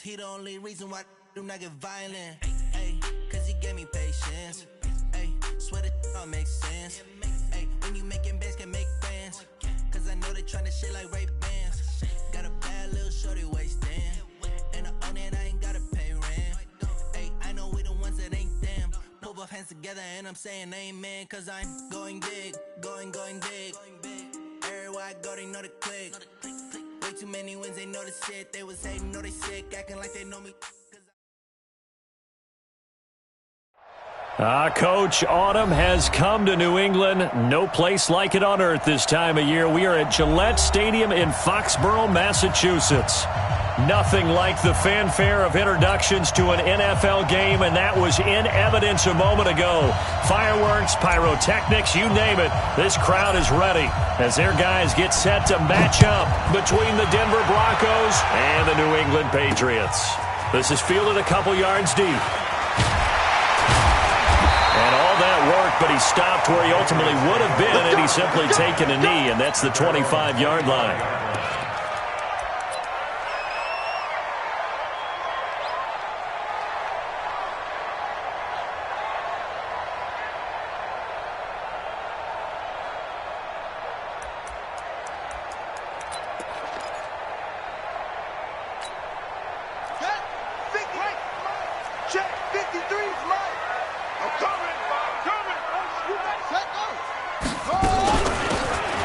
he the only reason why I do not get violent. Ay, cause he gave me patience. Ay, swear that all makes sense. Ay, when you making bands, can make friends. Cause I know they tryna shit like Ray-Bans. Got a bad little shorty wasting. And I own it, I ain't gotta pay rent. Ay, I know we the ones that ain't them. Put both hands together and I'm saying amen. Cause I'm going big, going big. Everywhere I go, they know the click. Way too many wins, they know the shit. They was hating, know they sick, acting like they know me. Coach, autumn has come to New England. No place like it on earth this time of year. We are at Gillette Stadium in Foxborough, Massachusetts. Nothing like the fanfare of introductions to an NFL game, and that was in evidence a moment ago. Fireworks, pyrotechnics, you name it. This crowd is ready as their guys get set to match up between the Denver Broncos and the New England Patriots. This is fielded a couple yards deep. And all that work, but he stopped where he ultimately would have been, and he's simply taken a knee, and that's the 25-yard line.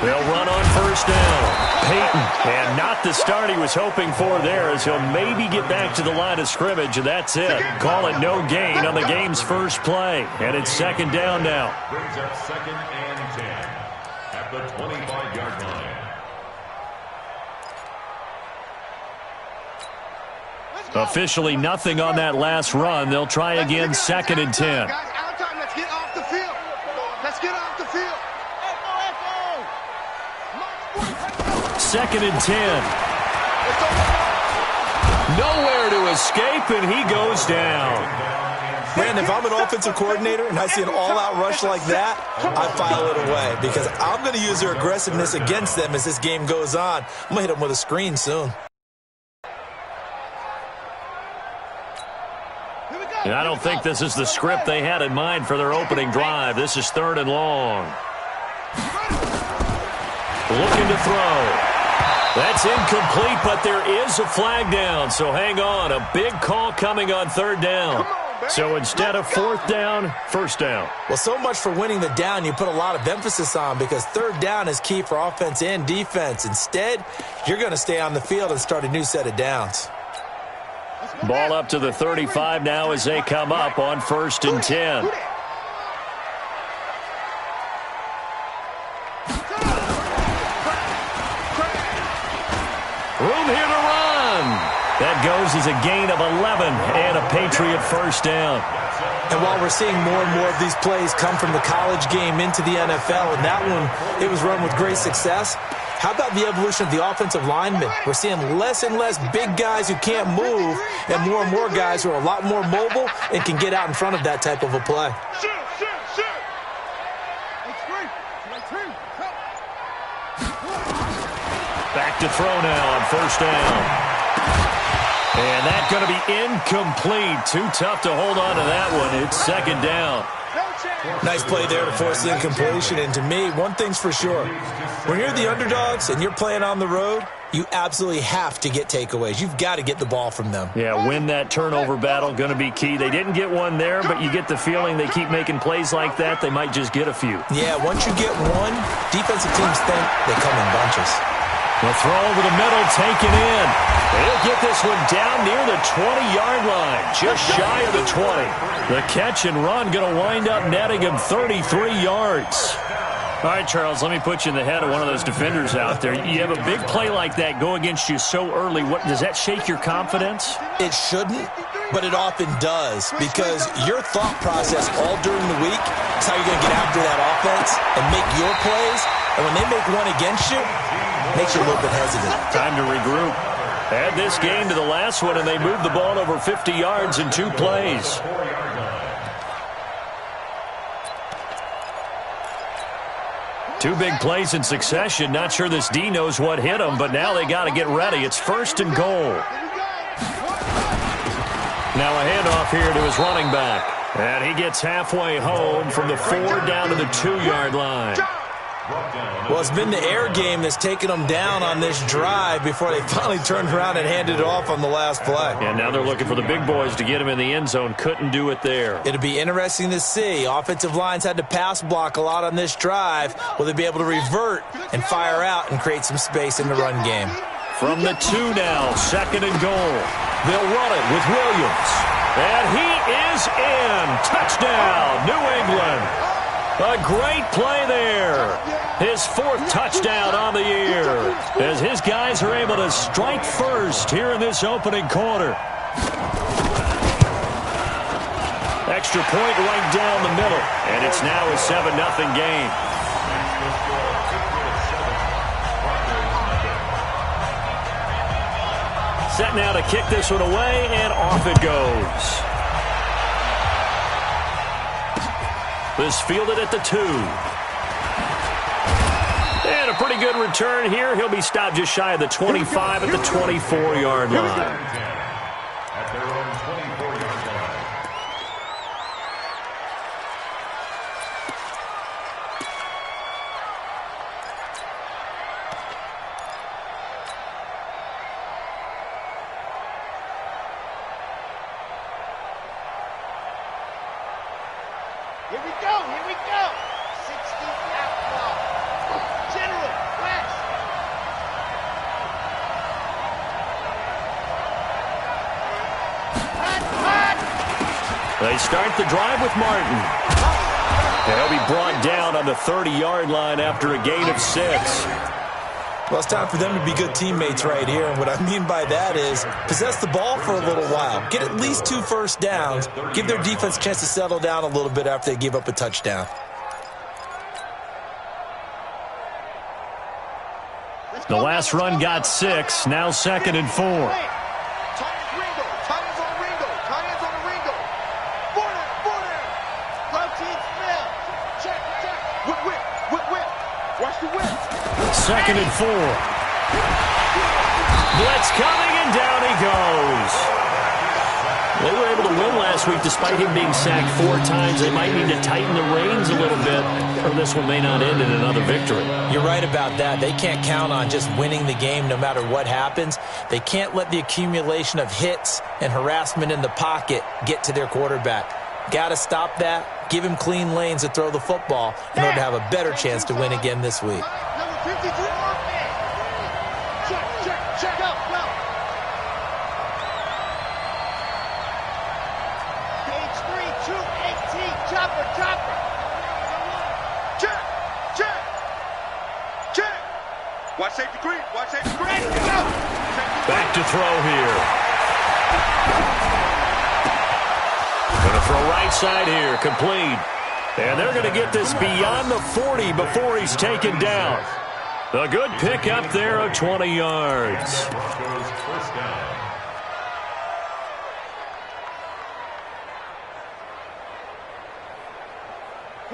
They'll run on first down. Peyton, and not the start he was hoping for there, as he'll maybe get back to the line of scrimmage, and that's it. Call it no gain on the game's first play, and it's second down now. Brings up 2nd and 10 at the 25-yard line. Officially nothing on that last run. They'll try again, 2nd and 10. Guys, out time. Let's get off the field. Let's get off the field. 2nd and 10. Nowhere to escape, and he goes down. Brandon, if I'm an offensive coordinator and I see an all-out rush like that, I file it away because I'm going to use their aggressiveness against them as this game goes on. I'm going to hit them with a screen soon. And I don't think this is the script they had in mind for their opening drive. This is 3rd and long. Looking to throw. That's incomplete, but there is a flag down, so hang on. A big call coming on 3rd down. So instead of 4th down, 1st down. Well, so much for winning the down you put a lot of emphasis on because 3rd down is key for offense and defense. Instead, you're going to stay on the field and start a new set of downs. Ball up to the 35 now as they come up on 1st and 10. Room here to run. That goes as a gain of 11 and a Patriot first down. And while we're seeing more and more of these plays come from the college game into the NFL, and that one, it was run with great success, how about the evolution of the offensive linemen? We're seeing less and less big guys who can't move and more guys who are a lot more mobile and can get out in front of that type of a play. Back to throw now on 1st down. And that's going to be incomplete. Too tough to hold on to that one. It's 2nd down. Nice play there to force the incompletion. And to me, one thing's for sure. When you're the underdogs and you're playing on the road, you absolutely have to get takeaways. You've got to get the ball from them. Yeah, win that turnover battle, going to be key. They didn't get one there, but you get the feeling they keep making plays like that, they might just get a few. Yeah, once you get one, defensive teams think they come in bunches. The throw over the middle, taken in. They'll get this one down near the 20-yard line, just shy of the 20. The catch and run going to wind up netting him 33 yards. All right, Charles, let me put you in the head of one of those defenders out there. You have a big play like that go against you so early. What does that shake your confidence? It shouldn't, but it often does because your thought process all during the week is how you're going to get after that offense and make your plays. And when they make one against you, it makes you a little bit hesitant. Time to regroup. Add this game to the last one, and they moved the ball over 50 yards in 2 plays. Two big plays in succession. Not sure this D knows what hit him, but now they got to get ready. It's 1st and goal. Now a handoff here to his running back. And he gets halfway home from the 4 down to the 2-yard line. Well, it's been the air game that's taken them down on this drive before they finally turned around and handed it off on the last play. And now they're looking for the big boys to get him in the end zone. Couldn't do it there. It'll be interesting to see. Offensive lines had to pass block a lot on this drive. Will they be able to revert and fire out and create some space in the run game? From the 2 now, 2nd and goal. They'll run it with Williams. And he is in. Touchdown, New England. A great play there. His 4th touchdown on the year as his guys are able to strike first here in this opening quarter. Extra point right down the middle, and it's now a 7-0 game. Set now to kick this one away, and off it goes. This fielded at the 2. And a pretty good return here. He'll be stopped just shy of the 25 at the 24-yard line. At their own 24-yard line. Here we go, here we go. 60 outlaw. General, West. Hot. They start the drive with Martin. And he'll be brought down on the 30-yard line after a gain of 6. Well, it's time for them to be good teammates right here. And what I mean by that is possess the ball for a little while. Get at least 2 first downs. Give their defense a chance to settle down a little bit after they give up a touchdown. The last run got 6. Now 2nd and 4. Tight ends Ringo. Tight ends on Ringo. Tight ends on the Ringo. 4 down. Protein smell. Check. Whip. Watch the whip. 2nd and 4. Blitz coming, and down he goes. They were able to win last week despite him being sacked 4 times. They might need to tighten the reins a little bit, or this one may not end in another victory. You're right about that. They can't count on just winning the game no matter what happens. They can't let the accumulation of hits and harassment in the pocket get to their quarterback. Got to stop that. Give him clean lanes to throw the football in order to have a better chance to win again this week. Number 53. Check. Go. Page 3, 218. Chopper. Check. Watch safety green. Go. Back to throw here. Going to throw right side here, complete. And they're going to get this beyond the 40 before he's taken down. A good pick up there of 20 yards. First down.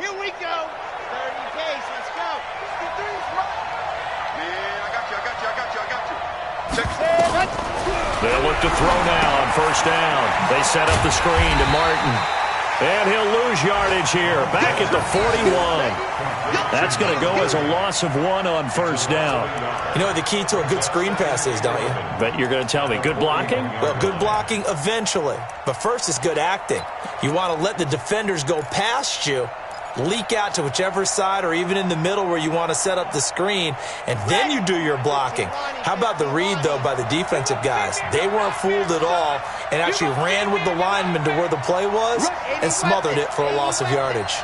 Here we go. 30 days. Let's go. 53's right. Yeah, I got you. Check. They'll look to throw now on first down. They set up the screen to Martin. And he'll lose yardage here. Back at the 41. That's going to go as a loss of 1 on first down. You know what the key to a good screen pass is, don't you? But you're going to tell me, good blocking? Well, good blocking eventually. But first is good acting. You want to let the defenders go past you, leak out to whichever side or even in the middle where you want to set up the screen, and then you do your blocking. How about the read, though, by the defensive guys? They weren't fooled at all and actually ran with the lineman to where the play was and smothered it for a loss of yardage.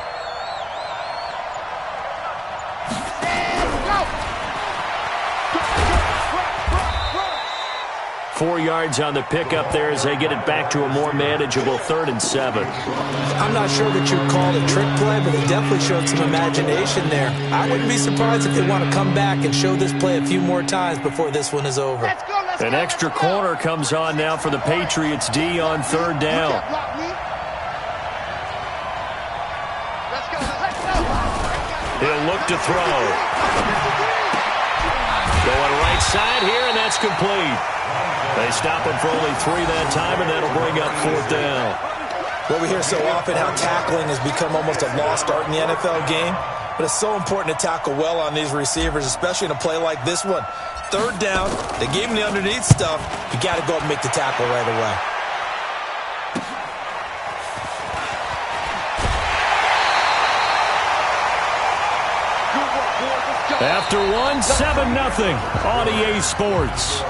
4 yards on the pickup there as they get it back to a more manageable 3rd and 7. I'm not sure that you'd call it a trick play, but they definitely showed some imagination there. I wouldn't be surprised if they want to come back and show this play a few more times before this one is over. An extra corner comes on now for the Patriots D on 3rd down. He'll look to throw. Going right side here, and that's complete. They stop him for only 3 that time, and that'll bring up 4th down. Well, we hear so often how tackling has become almost a lost art in the NFL game, but it's so important to tackle well on these receivers, especially in a play like this one. 3rd down, they gave him the underneath stuff. You got to go up and make the tackle right away. After 1, 7-0 on EA Sports.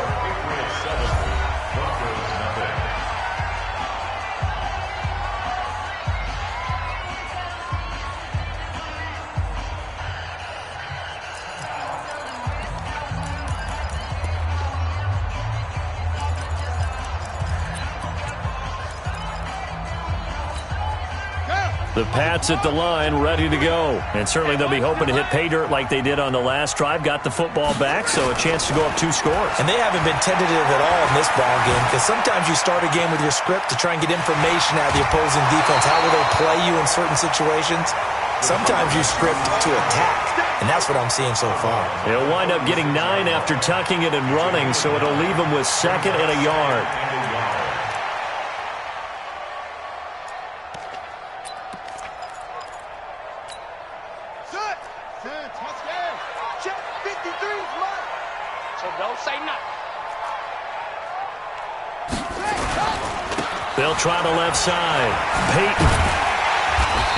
The Pats at the line, ready to go. And certainly they'll be hoping to hit pay dirt like they did on the last drive. Got the football back, so a chance to go up 2 scores. And they haven't been tentative at all in this ball game, because sometimes you start a game with your script to try and get information out of the opposing defense. How will they play you in certain situations? Sometimes you script to attack, and that's what I'm seeing so far. They'll wind up getting 9 after tucking it and running, so it'll leave them with 2nd and a yard. They'll try the left side. Peyton.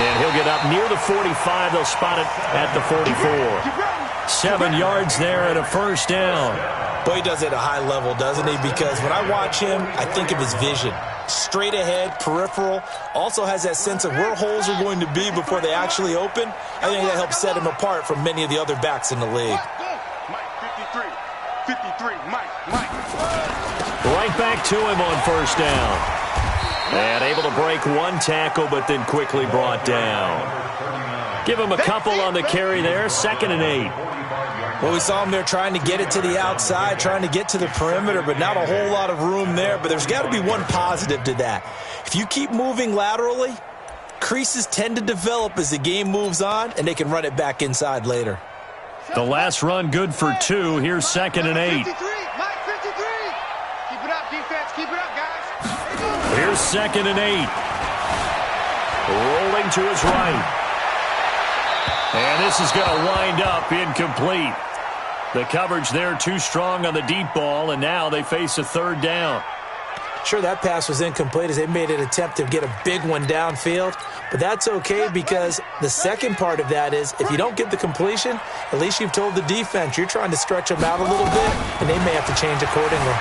And he'll get up near the 45. They'll spot it at the 44. 7 yards there and a 1st down. Boy, he does it at a high level, doesn't he? Because when I watch him, I think of his vision. Straight ahead, peripheral. Also has that sense of where holes are going to be before they actually open. I think that helps set him apart from many of the other backs in the league. Mike, 53, Mike. Right back to him on 1st down. And able to break 1 tackle, but then quickly brought down. Give him a couple on the carry there. 2nd and 8. Well, we saw him there trying to get it to the outside, trying to get to the perimeter, but not a whole lot of room there. But there's got to be one positive to that. If you keep moving laterally, creases tend to develop as the game moves on, and they can run it back inside later. The last run good for 2. Here's 2nd and 8. 53, Mike, 53. Keep it up, defense. Keep it up, guys. Here's 2nd and 8. Rolling to his right. And this is going to wind up incomplete. The coverage there too strong on the deep ball, and now they face a 3rd down. Sure, that pass was incomplete as they made an attempt to get a big one downfield, but that's okay because the second part of that is if you don't get the completion, at least you've told the defense you're trying to stretch them out a little bit, and they may have to change accordingly.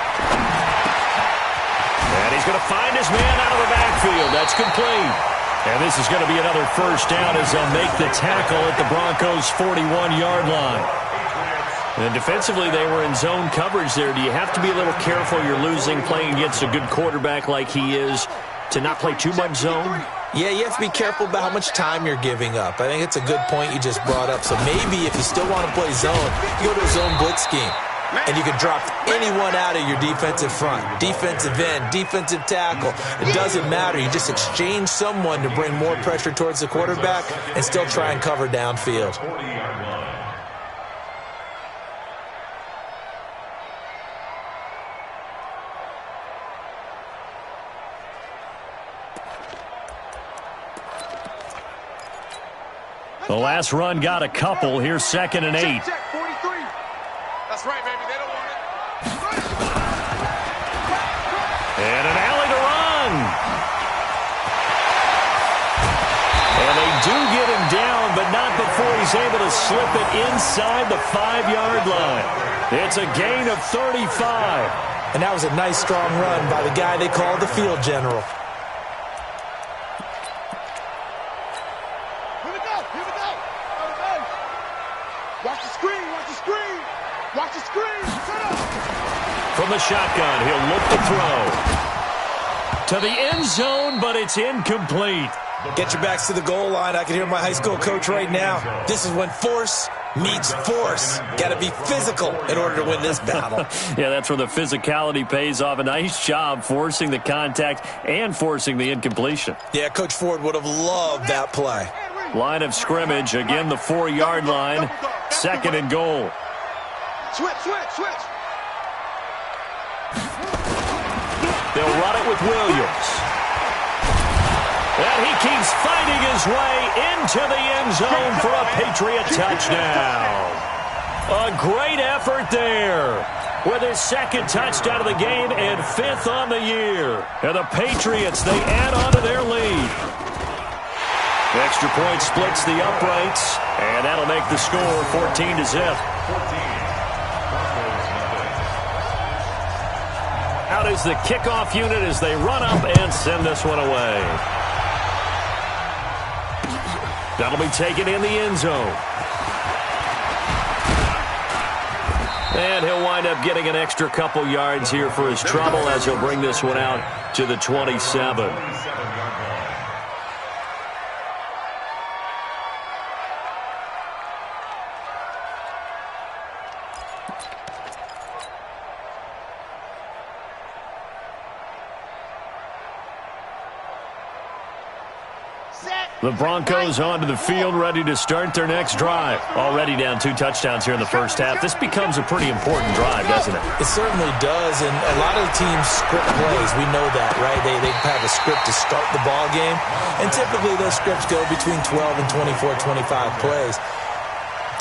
And he's going to find his man out of the backfield. That's complete. And this is going to be another 1st down as they'll make the tackle at the Broncos' 41-yard line. And defensively, they were in zone coverage there. Do you have to be a little careful? You're losing, playing against a good quarterback like he is, to not play too much zone? Yeah, you have to be careful about how much time you're giving up. I think it's a good point you just brought up. So maybe if you still want to play zone, you go to a zone blitz scheme. And you can drop anyone out of your defensive front, defensive end, defensive tackle. It doesn't matter. You just exchange someone to bring more pressure towards the quarterback and still try and cover downfield. The last run got a couple. Here's 2nd and 8. Check, 43. That's right, baby. They don't want it. And an alley to run. And they do get him down, but not before he's able to slip it inside the 5-yard line. It's a gain of 35. And that was a nice, strong run by the guy they call the field general. Here we go. Watch the screen. Watch the screen. Set up. From the shotgun, he'll look to throw. To the end zone, but it's incomplete. Get your backs to the goal line. I can hear my high school coach right now. This is when force meets force. Got to be physical in order to win this battle. Yeah, that's where the physicality pays off. A nice job forcing the contact and forcing the incompletion. Yeah, Coach Ford would have loved that play. Line of scrimmage, again the 4-yard line. 2nd and goal. Switch. They'll run it with Williams. And he keeps fighting his way into the end zone for a Patriot touchdown. A great effort there with his second touchdown of the game and 5th on the year. And the Patriots, they add on to their lead. The extra point splits the uprights, and that'll make the score 14-0. Out is the kickoff unit as they run up and send this one away. That'll be taken in the end zone. And he'll wind up getting an extra couple yards here for his trouble as he'll bring this one out to the 27. The Broncos onto the field, ready to start their next drive. Already down 2 touchdowns here in the first half. This becomes a pretty important drive, doesn't it? It certainly does, and a lot of the teams script plays. We know that, right? They have a script to start the ball game, and typically those scripts go between 12 and 24, 25 plays.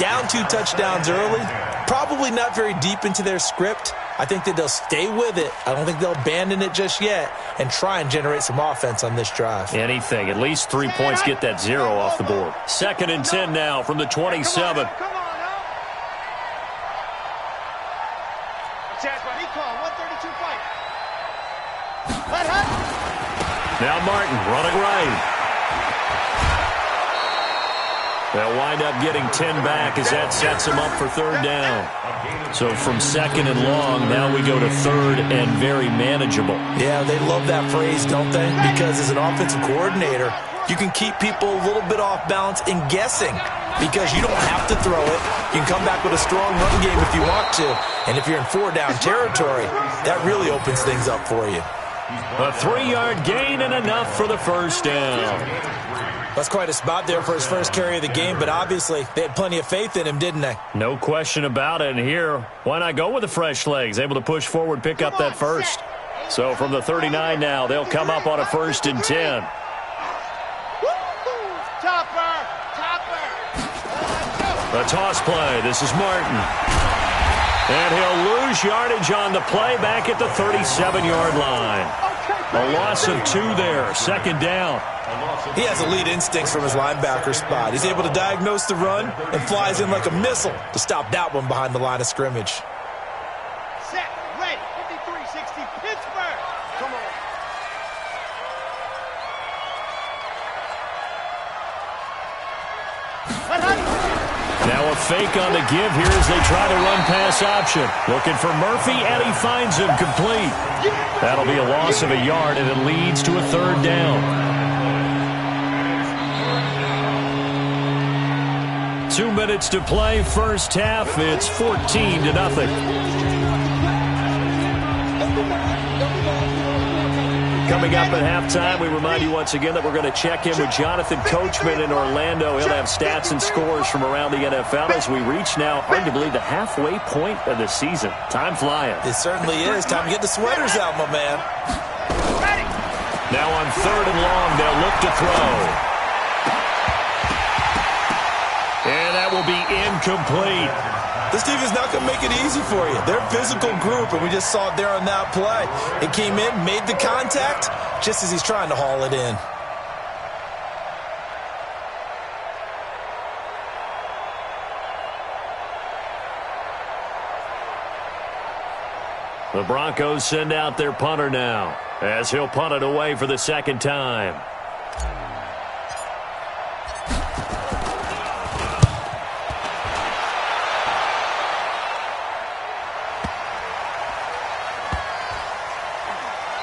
Down 2 touchdowns early, probably not very deep into their script. I think that they'll stay with it. I don't think they'll abandon it just yet and try and generate some offense on this drive. Anything. At least 3 points, get that 0 off the board. 2nd and 10 now from the 27. Now Martin running right. They'll wind up getting 10 back as that sets them up for 3rd down. So from 2nd and long, now we go to 3rd and very manageable. Yeah, they love that phrase, don't they? Because as an offensive coordinator, you can keep people a little bit off balance and guessing because you don't have to throw it. You can come back with a strong run game if you want to. And if you're in 4-down territory, that really opens things up for you. A 3-yard gain and enough for the 1st down. That's quite a spot there for his first carry of the game, but obviously they had plenty of faith in him, didn't they? No question about it. And here, why not go with the fresh legs? Able to push forward, pick up that first. So from the 39 now, they'll come up on a 1st and 10. A toss play. This is Martin. And he'll lose yardage on the play back at the 37-yard line. A loss of 2 there, 2nd down. He has elite instincts from his linebacker spot. He's able to diagnose the run and flies in like a missile to stop that one behind the line of scrimmage. Set, ready, 53-60, Pittsburgh. Come on. Now a fake on the give here as they try to run pass option. Looking for Murphy, and he finds him complete. That'll be a loss of a yard, and it leads to a 3rd down. 2 minutes to play, first half. It's 14-0. Coming up at halftime, we remind you once again that we're going to check in with Jonathan Coachman in Orlando. He'll have stats and scores from around the NFL as we reach now, hard to believe, the halfway point of the season. Time flying. It certainly is. Time to get the sweaters out, my man. Now on 3rd and long, they'll look to throw. And that will be incomplete. This team is not going to make it easy for you. They're a physical group, and we just saw it there on that play. It came in, made the contact, just as he's trying to haul it in. The Broncos send out their punter now as he'll punt it away for the 2nd time.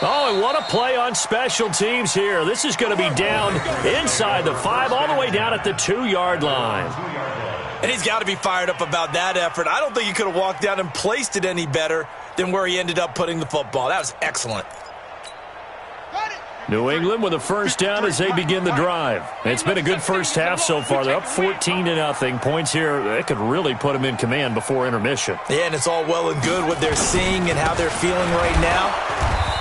Oh, and what a play on special teams here. This is going to be down inside the 5, all the way down at the 2-yard line. And he's got to be fired up about that effort. I don't think he could have walked down and placed it any better than where he ended up putting the football. That was excellent. New England with a first down as they begin the drive. It's been a good first half so far. They're up 14-0. Points here, they could really put them in command before intermission. Yeah, and it's all well and good what they're seeing and how they're feeling right now.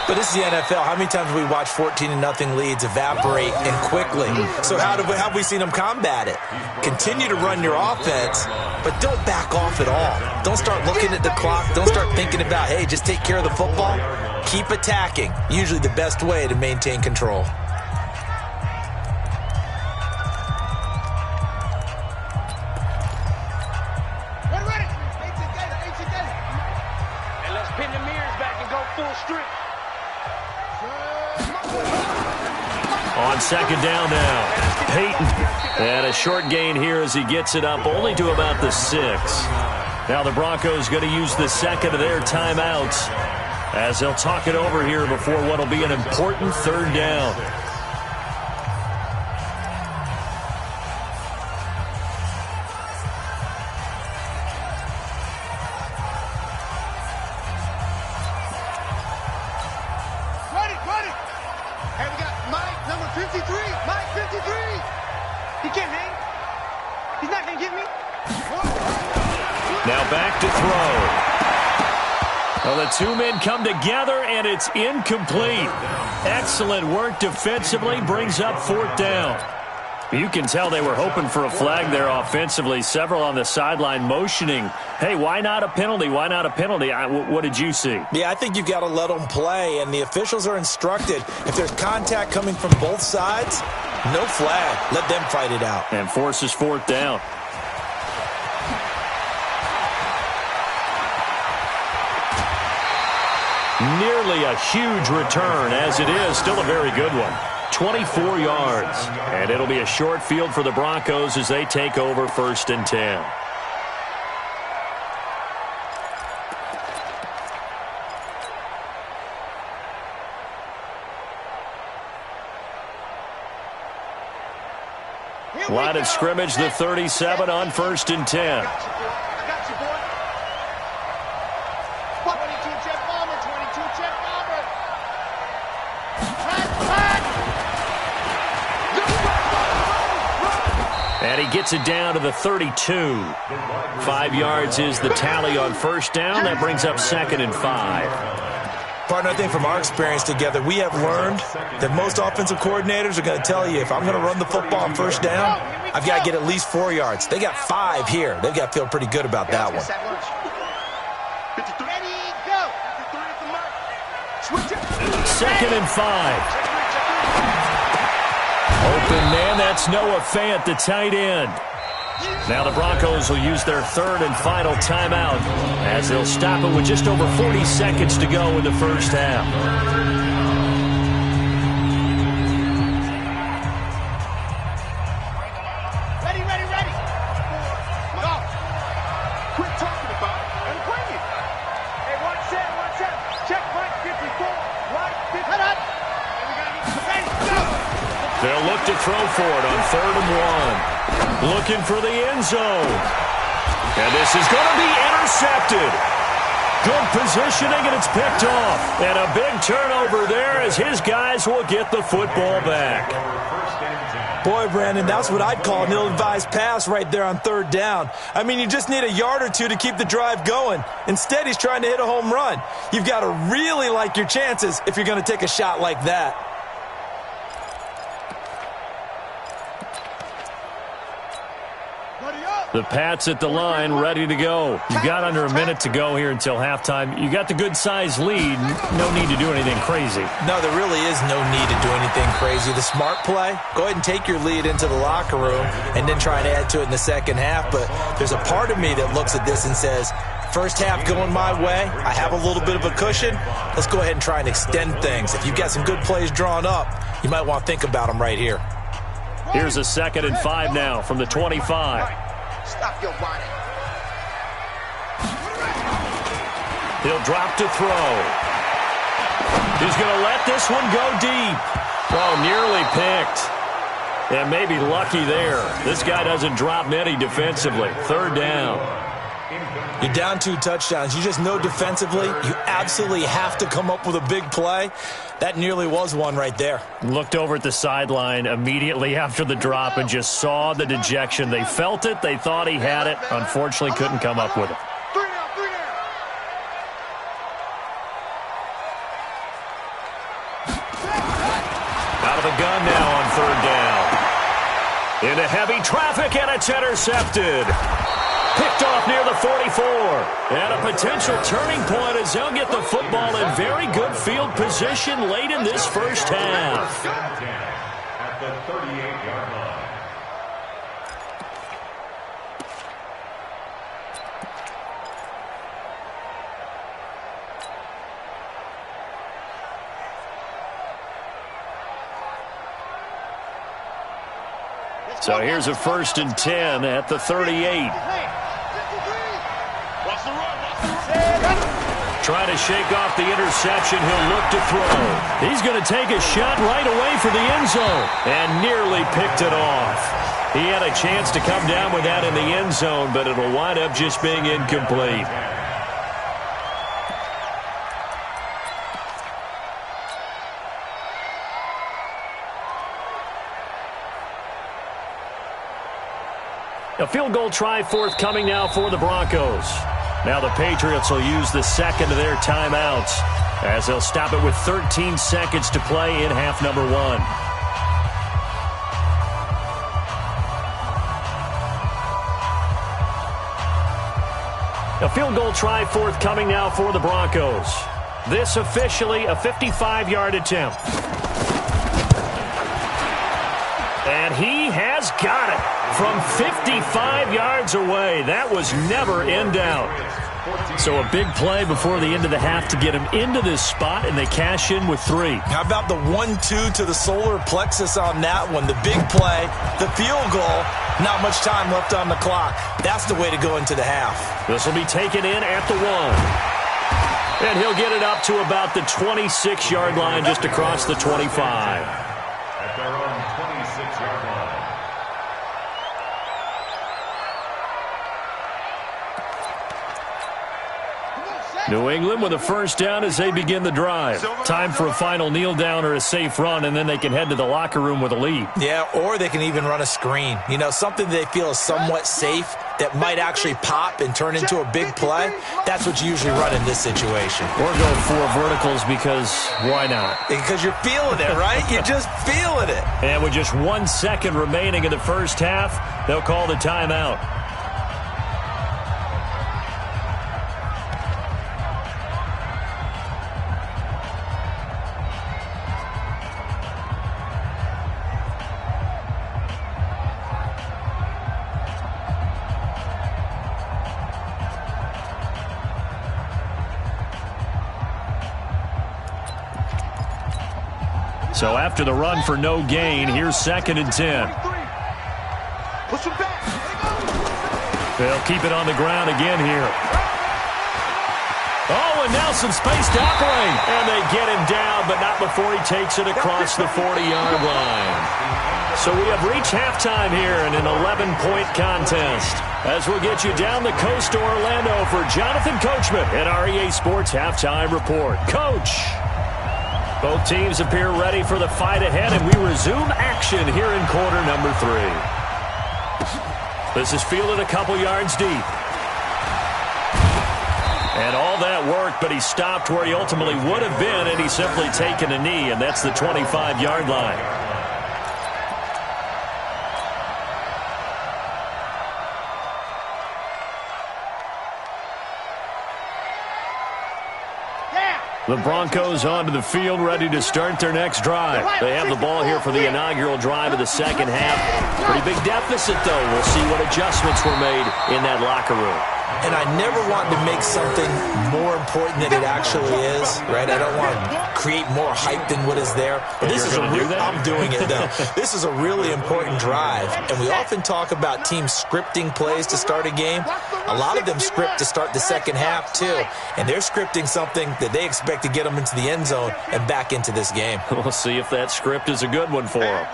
But this is the NFL. How many times have we watched 14-0 leads evaporate and quickly? So how have we seen them combat it? Continue to run your offense, but don't back off at all. Don't start looking at the clock. Don't start thinking about, hey, just take care of the football. Keep attacking. Usually the best way to maintain control. We're ready. Eight together. And let's pin the mirrors back and go full strength. On second down now, Peyton. And a short gain here as he gets it up only to about the 6. Now the Broncos going to use the second of their timeouts as they'll talk it over here before what will be an important third down. Ready. Hey, we got Mike, number 53. Mike, 53. He can't hang. He's not going to get me. Now back to throw. Well, the two men come together, and it's incomplete. Excellent work defensively, brings up fourth down. You can tell they were hoping for a flag there offensively. Several on the sideline motioning, hey, why not a penalty? Why not a penalty? What did you see? Yeah, I think you got to let them play, and the officials are instructed. If there's contact coming from both sides, no flag. Let them fight it out. And forces fourth down. Nearly a huge return, as it is still a very good one. 24 yards. And it'll be a short field for the Broncos as they take over 1st and 10. Line of scrimmage, the 37 on 1st and 10. I got you, boy. 22 check bomber, 22 check bomber. And he gets it down to the 32. 5 yards is the tally on first down. That brings up 2nd and 5. Partner, I think from our experience together, we have learned that most offensive coordinators are going to tell you, if I'm going to run the football on first down, I've got to get at least 4 yards. They got 5 here. They've got to feel pretty good about that one. Ready, go. 2nd and 5. Open man, that's Noah Fant, the tight end. Now the Broncos will use their 3rd and final timeout as they'll stop it with just over 40 seconds to go in the first half. Ready. Go. Quit talking about it and bring it. Hey, watch that. Check Mike 54. Right, 50. Cut up. Ready, go. They'll look to throw for it on 3rd and 1. Looking for the end zone. And this is going to be intercepted. Good positioning, and it's picked off. And a big turnover there as his guys will get the football back. Boy, Brandon, that's what I'd call an ill-advised pass right there on 3rd down. I mean, you just need a yard or two to keep the drive going. Instead, he's trying to hit a home run. You've got to really like your chances if you're going to take a shot like that. The Pats at the line, ready to go. You've got under a minute to go here until halftime. You got the good-sized lead. No need to do anything crazy. No, there really is no need to do anything crazy. The smart play, go ahead and take your lead into the locker room and then try and add to it in the second half. But there's a part of me that looks at this and says, first half going my way, I have a little bit of a cushion. Let's go ahead and try and extend things. If you've got some good plays drawn up, you might want to think about them right here. Here's a 2nd and 5 now from the 25. Stop your whining. He'll drop to throw. He's going to let this one go deep. Oh, nearly picked. And maybe lucky there. This guy doesn't drop many defensively. 3rd down. You're down 2 touchdowns. You just know defensively you absolutely have to come up with a big play. That nearly was one right there. Looked over at the sideline immediately after the drop and just saw the dejection. They felt it. They thought he had it. Unfortunately, couldn't come up with it. Out of the gun now on 3rd down. Into heavy traffic, and it's intercepted. Picked off near the 44. And a potential turning point as they'll get the football in very good field position late in this first half. At the 38-yard line. So here's a 1st and 10 at the 38. Trying to shake off the interception. He'll look to throw. He's going to take a shot right away for the end zone and nearly picked it off. He had a chance to come down with that in the end zone, but it'll wind up just being incomplete. A field goal try forthcoming now for the Broncos. Now the Patriots will use the second of their timeouts as they'll stop it with 13 seconds to play in half number 1. A field goal try forthcoming now for the Broncos. This officially a 55-yard attempt. And he has got it from 55 yards away. That was never in doubt. So a big play before the end of the half to get him into this spot, and they cash in with 3. How about the 1-2 to the solar plexus on that one? The big play, the field goal, not much time left on the clock. That's the way to go into the half. This will be taken in at the 1. And he'll get it up to about the 26-yard line, just across the 25. At their own 26-yard line. New England with a 1st down as they begin the drive. Time for a final kneel down or a safe run, and then they can head to the locker room with a lead. Yeah, or they can even run a screen. You know, something they feel is somewhat safe that might actually pop and turn into a big play. That's what you usually run in this situation. Or go 4 verticals because why not? Because you're feeling it, right? You're just feeling it. And with just 1 second remaining in the first half, they'll call the timeout. So after the run for no gain, here's 2nd and 10. They'll keep it on the ground again here. Oh, and now some space to operate. And they get him down, but not before he takes it across the 40-yard line. So we have reached halftime here in an 11-point contest. As we'll get you down the coast to Orlando for Jonathan Coachman at our EA Sports Halftime Report. Coach! Both teams appear ready for the fight ahead, and we resume action here in quarter number 3. This is fielded a couple yards deep. And all that worked, but he stopped where he ultimately would have been, and he's simply taken a knee, and that's the 25-yard line. The Broncos onto the field, ready to start their next drive. They have the ball here for the inaugural drive of the second half. Pretty big deficit, though. We'll see what adjustments were made in that locker room. And I never want to make something more important than it actually is, right? I don't want to create more hype than what is there. But this is I'm doing it, though. This is a really important drive. And we often talk about teams scripting plays to start a game. A lot of them script to start the second half, too. And they're scripting something that they expect to get them into the end zone and back into this game. We'll see if that script is a good one for them.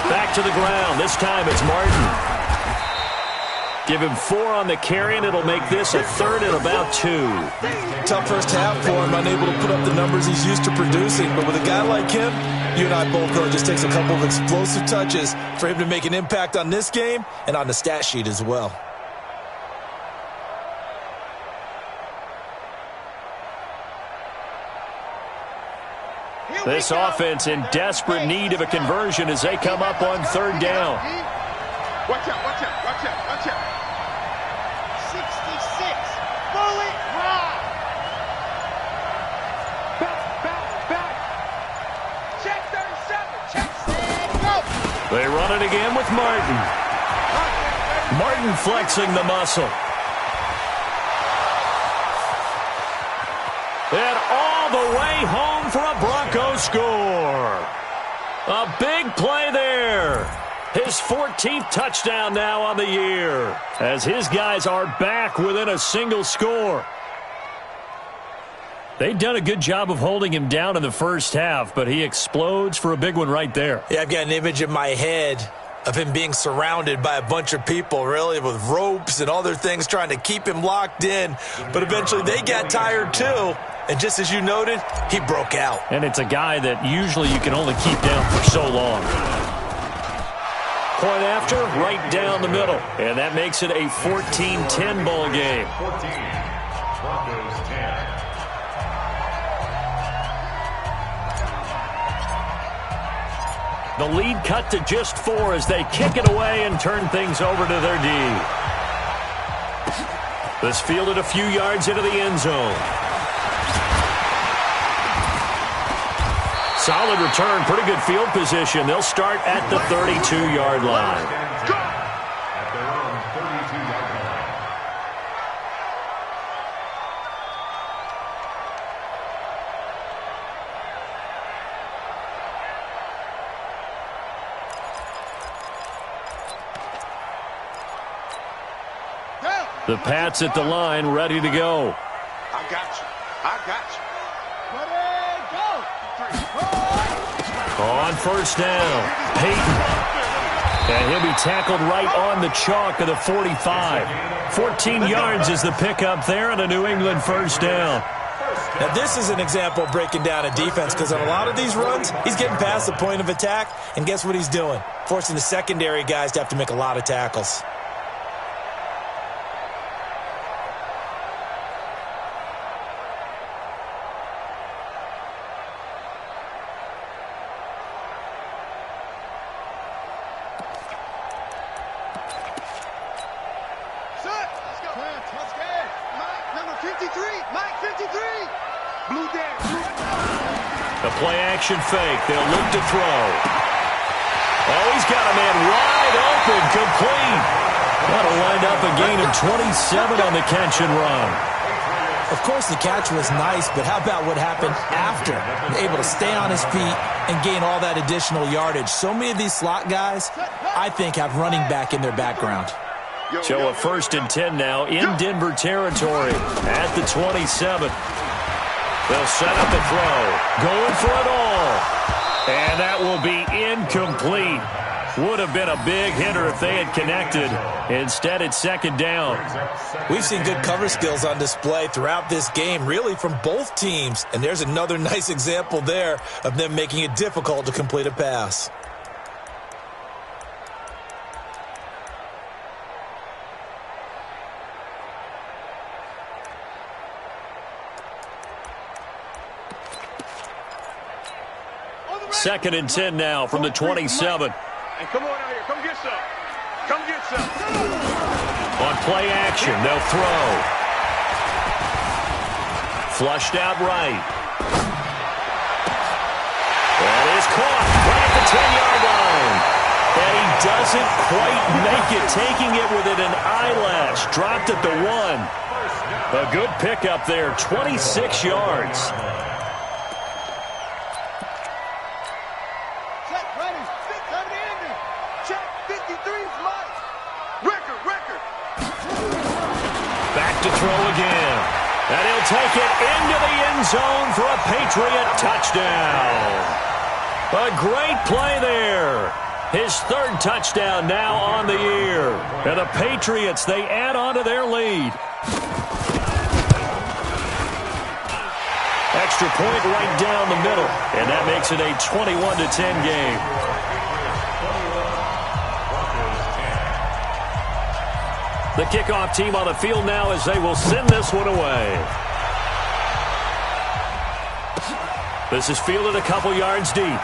Back to the ground. This time it's Martin. Give him 4 on the carry, and it'll make this a 3rd and about 2. Tough first half for him, unable to put up the numbers he's used to producing. But with a guy like him, you and I both know it just takes a couple of explosive touches for him to make an impact on this game and on the stat sheet as well. This offense in desperate need of a conversion as they come up on 3rd down. Watch out, watch out, watch out, watch out. 66, fully ride. Back. Check 37, check, stand, go. They run it again with Martin. Martin flexing the muscle. And all the way home for a Broncos score. A big play there. His 14th touchdown now on the year, as his guys are back within a single score. They've done a good job of holding him down in the first half, but he explodes for a big one right there. Yeah, I've got an image in my head of him being surrounded by a bunch of people, really, with ropes and other things trying to keep him locked in. But eventually they got tired too. And just as you noted, he broke out. And it's a guy that usually you can only keep down for so long. Point after, right down the middle. And that makes it a 14-10 ball game. 14, Broncos 10. The lead cut to just 4 as they kick it away and turn things over to their D. This fielded a few yards into the end zone. Solid return, pretty good field position. They'll start at the 32-yard line. At their own 32-yard line. The Pats at the line, ready to go. I got you. On first down, Peyton. And he'll be tackled right on the chalk of the 45. 14 yards is the pickup there and a New England first down. Now, this is an example of breaking down a defense because on a lot of these runs, he's getting past the point of attack, and guess what he's doing? Forcing the secondary guys to have to make a lot of tackles. Play-action fake. They'll look to throw. Oh, he's got a man wide open, complete. That'll wind up a gain of 27 on the catch and run. Of course, the catch was nice, but how about what happened after? Able to stay on his feet and gain all that additional yardage. So many of these slot guys, I think, have running back in their background. So a 1st and 10 now in Denver territory at the 27. They'll set up the throw. Going for it all. And that will be incomplete. Would have been a big hitter if they had connected. Instead, it's 2nd down. We've seen good cover skills on display throughout this game, really from both teams. And there's another nice example there of them making it difficult to complete a pass. Second and 10 now from the 27. And come on out here. Come get some. Come get some. On play action, they'll throw. Flushed out right. That is caught right at the 10-yard line. And he doesn't quite make it, taking it within an eyelash. Dropped at the 1. A good pickup there, 26 yards. Back to throw again. And he'll take it into the end zone for a Patriot touchdown. A great play there. His third touchdown now on the year. And the Patriots, they add on to their lead. Extra point right down the middle. And that makes it a 21-10 game. The kickoff team on the field now as they will send this one away. This is fielded a couple yards deep.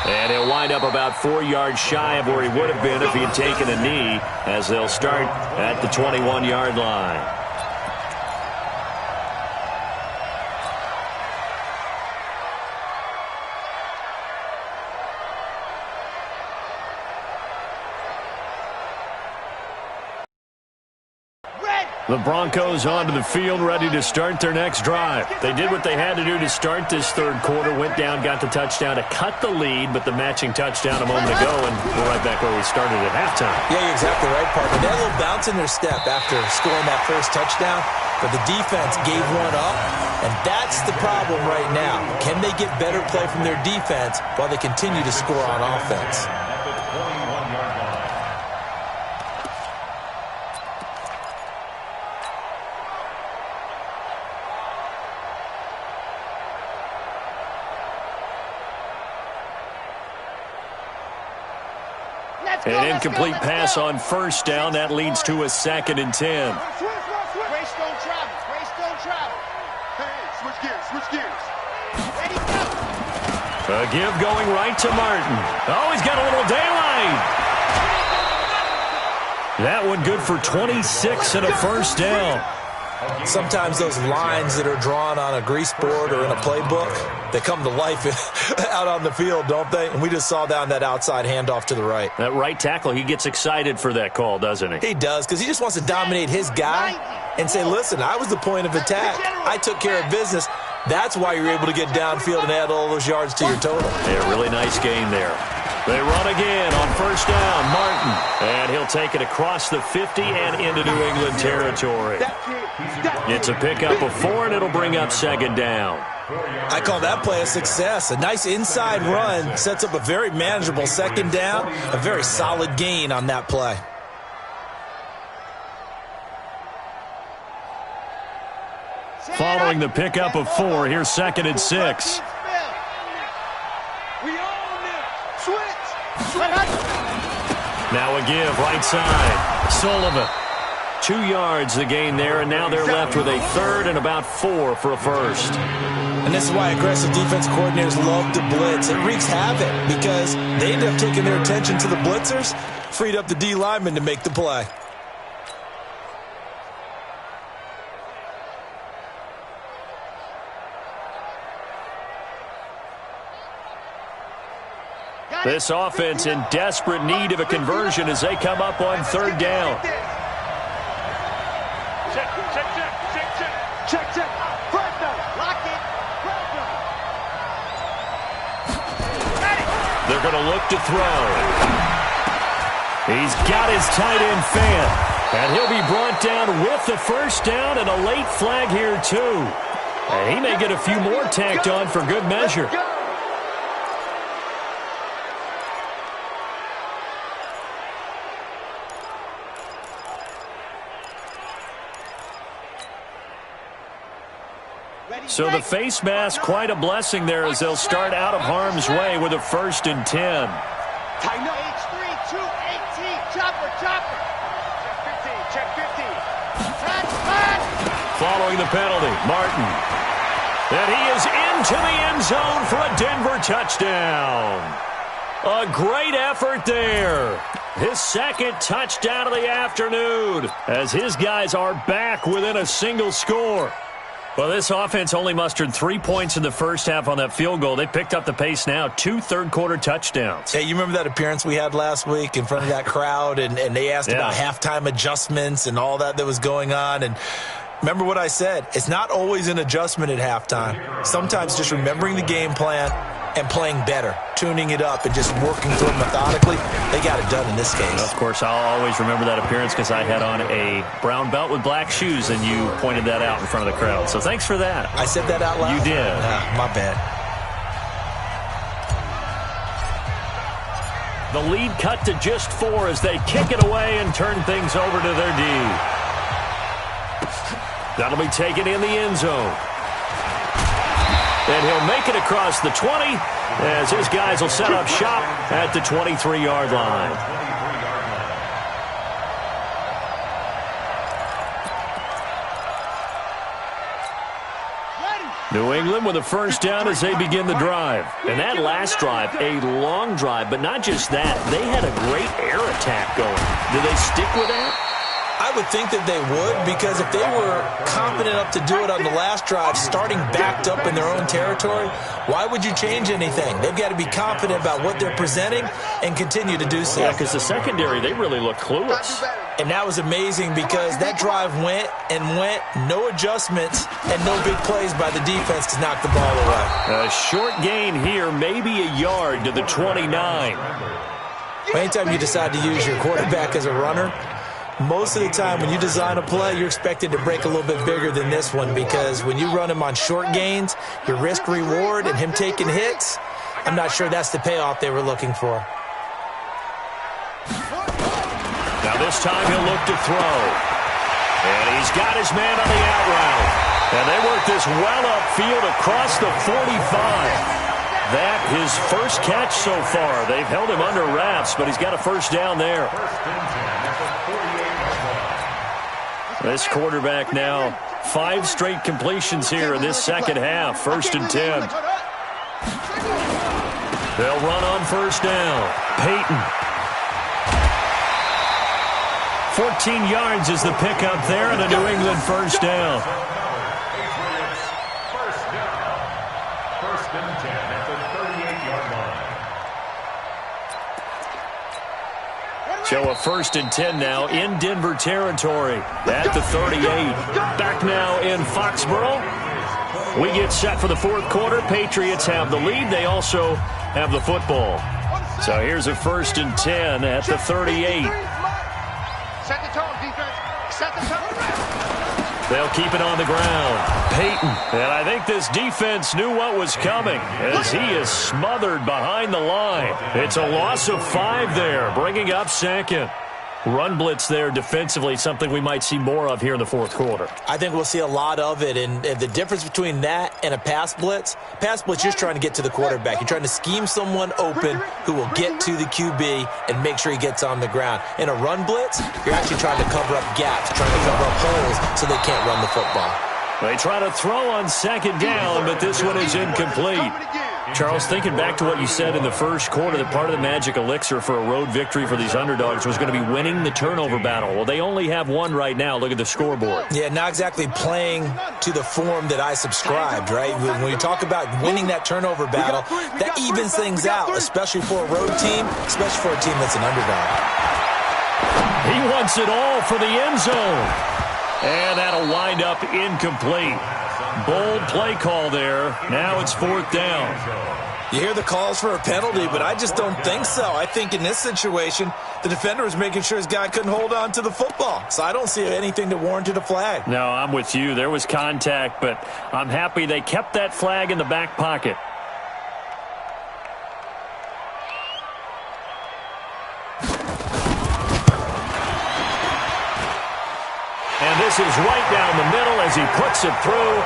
And he'll wind up about 4 yards shy of where he would have been if he had taken a knee, as they'll start at the 21-yard line. The Broncos onto the field, ready to start their next drive. They did what they had to do to start this third quarter, went down, got the touchdown to cut the lead, but the matching touchdown a moment ago, and we're right back where we started at halftime. Yeah, you're exactly right, partner. They had a little bounce in their step after scoring that first touchdown, but the defense gave one up, and that's the problem right now. Can they get better play from their defense while they continue to score on offense? An incomplete pass on first down. That leads to a 2nd and 10. Grace don't travel. Grace don't travel. Hey, switch gears. Ready, go. A give going right to Martin. Oh, he's got a little daylight. That one good for 26 and a first down. Sometimes those lines that are drawn on a grease board or in a playbook, they come to life out on the field, don't they? And we just saw down that outside handoff to the right. That right tackle, he gets excited for that call, doesn't he? He does, because he just wants to dominate his guy and say, listen, I was the point of attack. I took care of business. That's why you're able to get downfield and add all those yards to your total. Yeah, really nice gain there. They run again on first down, Martin. And he'll take it across the 50 and into New England territory. It's a pickup of 4, and it'll bring up 2nd down. I call that play a success. A nice inside run sets up a very manageable 2nd down. A very solid gain on that play. Following the pickup of 4, here's 2nd and 6. Now a give, right side. Sullivan. 2 yards the gain there, and now they're left with a 3rd and about 4 for a first. And this is why aggressive defense coordinators love to blitz. It wreaks havoc because they end up taking their attention to the blitzers, freed up the D lineman to make the play. This offense in desperate need of a conversion as they come up on 3rd down. Check. First down. Lock it. They're going to look to throw. He's got his tight end fan. And he'll be brought down with the first down and a late flag here too. And he may get a few more tacked on for good measure. So the face mask, quite a blessing there as they'll start out of harm's way with a 1st and 10. Tighten up. H3, 2, 18. Chopper. Check 15. Following the penalty, Martin. And he is into the end zone for a Denver touchdown. A great effort there. His 2nd touchdown of the afternoon as his guys are back within a single score. Well, this offense only mustered 3 points in the first half on that field goal. They picked up the pace now, 2 third-quarter touchdowns. Hey, you remember that appearance we had last week in front of that crowd, and they asked about halftime adjustments and all that was going on, and remember what I said. It's not always an adjustment at halftime. Sometimes just remembering the game plan and playing better, tuning it up and just working through it methodically. They got it done in this case. Of course, I'll always remember that appearance because I had on a brown belt with black shoes, and you pointed that out in front of the crowd. So thanks for that. I said that out loud? You did. My bad. The lead cut to just 4 as they kick it away and turn things over to their D. That'll be taken in the end zone. And he'll make it across the 20 as his guys will set up shop at the 23-yard line. New England with a first down as they begin the drive. And that last drive, a long drive, but not just that. They had a great air attack going. Do they stick with that? I would think that they would, because if they were confident enough to do it on the last drive, starting backed up in their own territory, why would you change anything? They've got to be confident about what they're presenting and continue to do so. Yeah, because the secondary, they really look clueless. And that was amazing because that drive went and went, no adjustments, and no big plays by the defense to knock the ball away. A short gain here, maybe a yard to the 29. Anytime you decide to use your quarterback as a runner, most of the time when you design a play, you're expected to break a little bit bigger than this one, because when you run him on short gains, your risk-reward and him taking hits, I'm not sure that's the payoff they were looking for. Now this time he'll look to throw. And he's got his man on the out route. And they work this well upfield across the 45. That his first catch so far. They've held him under wraps, but he's got a first down there. This quarterback now, 5 straight completions here in this second half. 1st and 10. They'll run on first down. Peyton. 14 yards is the pickup there, and a New England first down. First and 10 at the 38-yard line. So a 1st and 10 now in Denver territory at the 38. Back now in Foxborough. We get set for the 4th quarter. Patriots have the lead. They also have the football. So here's a 1st and 10 at the 38. Set the tone, defense. Set the tone. They'll keep it on the ground. Peyton. And I think this defense knew what was coming as he is smothered behind the line. It's a loss of 5 there, bringing up 2nd. Run blitz there defensively, something we might see more of here in the 4th quarter. I think we'll see a lot of it, and the difference between that and a pass blitz, you're just trying to get to the quarterback. You're trying to scheme someone open who will get to the QB and make sure he gets on the ground. In a run blitz, you're actually trying to cover up gaps, trying to cover up holes so they can't run the football. They try to throw on 2nd down, but this one is incomplete. Charles, thinking back to what you said in the 1st quarter, that part of the magic elixir for a road victory for these underdogs was going to be winning the turnover battle. Well, they only have 1 right now. Look at the scoreboard. Yeah, not exactly playing to the form that I subscribed, right? When you talk about winning that turnover battle, that evens things out, especially for a road team, especially for a team that's an underdog. He wants it all for the end zone. And that'll wind up incomplete. Bold play call there. Now it's 4th down. You hear the calls for a penalty, but I just don't think so. I think in this situation, the defender was making sure his guy couldn't hold on to the football. So I don't see anything that warranted a flag. No, I'm with you. There was contact, but I'm happy they kept that flag in the back pocket. And this is right down the middle as he puts it through.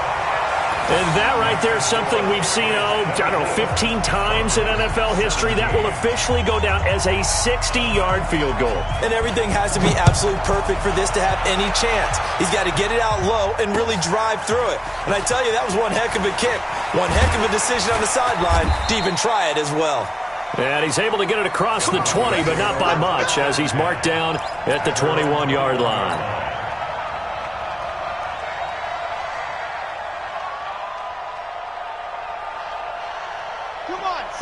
And that right there is something we've seen, 15 times in NFL history. That will officially go down as a 60-yard field goal. And everything has to be absolutely perfect for this to have any chance. He's got to get it out low and really drive through it. And I tell you, that was one heck of a kick. One heck of a decision on the sideline to even try it as well. And he's able to get it across the 20, but not by much, as he's marked down at the 21-yard line.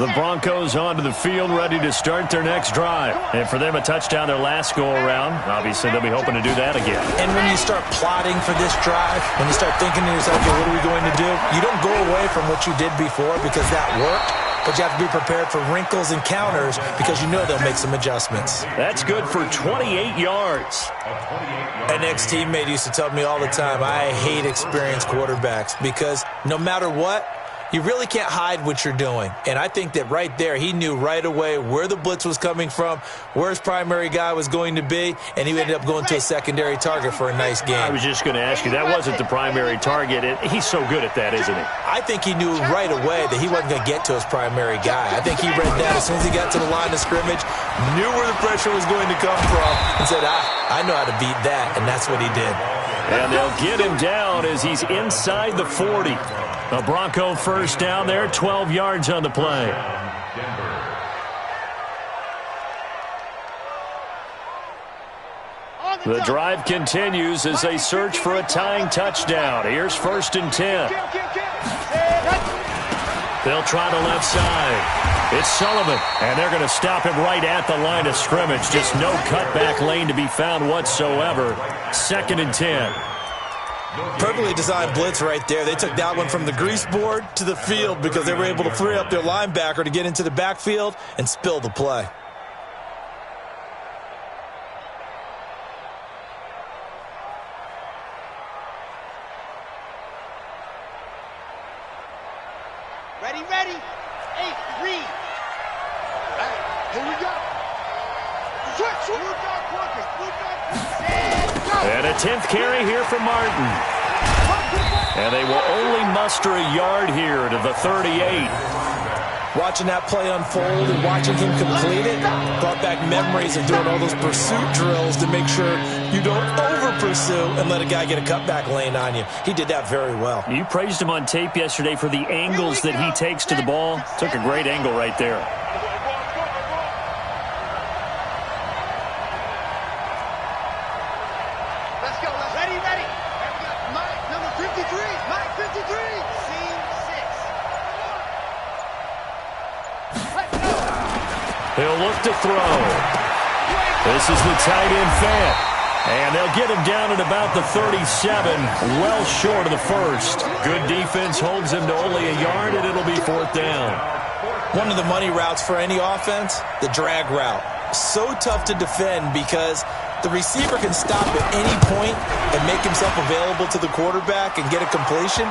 The Broncos onto the field, ready to start their next drive. And for them, a touchdown their last go-around. Obviously, they'll be hoping to do that again. And when you start plotting for this drive, when you start thinking to yourself, okay, what are we going to do? You don't go away from what you did before because that worked, but you have to be prepared for wrinkles and counters because you know they'll make some adjustments. That's good for 28 yards. An ex-teammate used to tell me all the time, I hate experienced quarterbacks because no matter what, you really can't hide what you're doing. And I think that right there, he knew right away where the blitz was coming from, where his primary guy was going to be, and he ended up going to a secondary target for a nice game. I was just going to ask you, that wasn't the primary target. He's so good at that, isn't he? I think he knew right away that he wasn't going to get to his primary guy. I think he read that as soon as he got to the line of scrimmage, knew where the pressure was going to come from, and said, I know how to beat that, and that's what he did. And they'll get him down as he's inside the 40. A Bronco first down there, 12 yards on the play. The drive continues as they search for a tying touchdown. Here's 1st and 10. They'll try the left side. It's Sullivan, and they're going to stop him right at the line of scrimmage. Just no cutback lane to be found whatsoever. 2nd and 10. Perfectly designed blitz right there. They took that one from the grease board to the field because they were able to free up their linebacker to get into the backfield and spill the play. Ready, ready. 8, read. Here we go. Switch. And a 10th carry here from Martin. And they will only muster a yard here to the 38. Watching that play unfold and watching him complete it brought back memories of doing all those pursuit drills to make sure you don't over-pursue and let a guy get a cutback lane on you. He did that very well. You praised him on tape yesterday for the angles that he takes to the ball. Took a great angle right there. Let's go. Ready, ready. Mike, number 53. Mike, 53. Scene 6. He'll look to throw. This is the tight end Fant. And they'll get him down at about the 37, well short of the first. Good defense holds him to only a yard, and it'll be 4th down. One of the money routes for any offense, the drag route. So tough to defend because the receiver can stop at any point and make himself available to the quarterback and get a completion.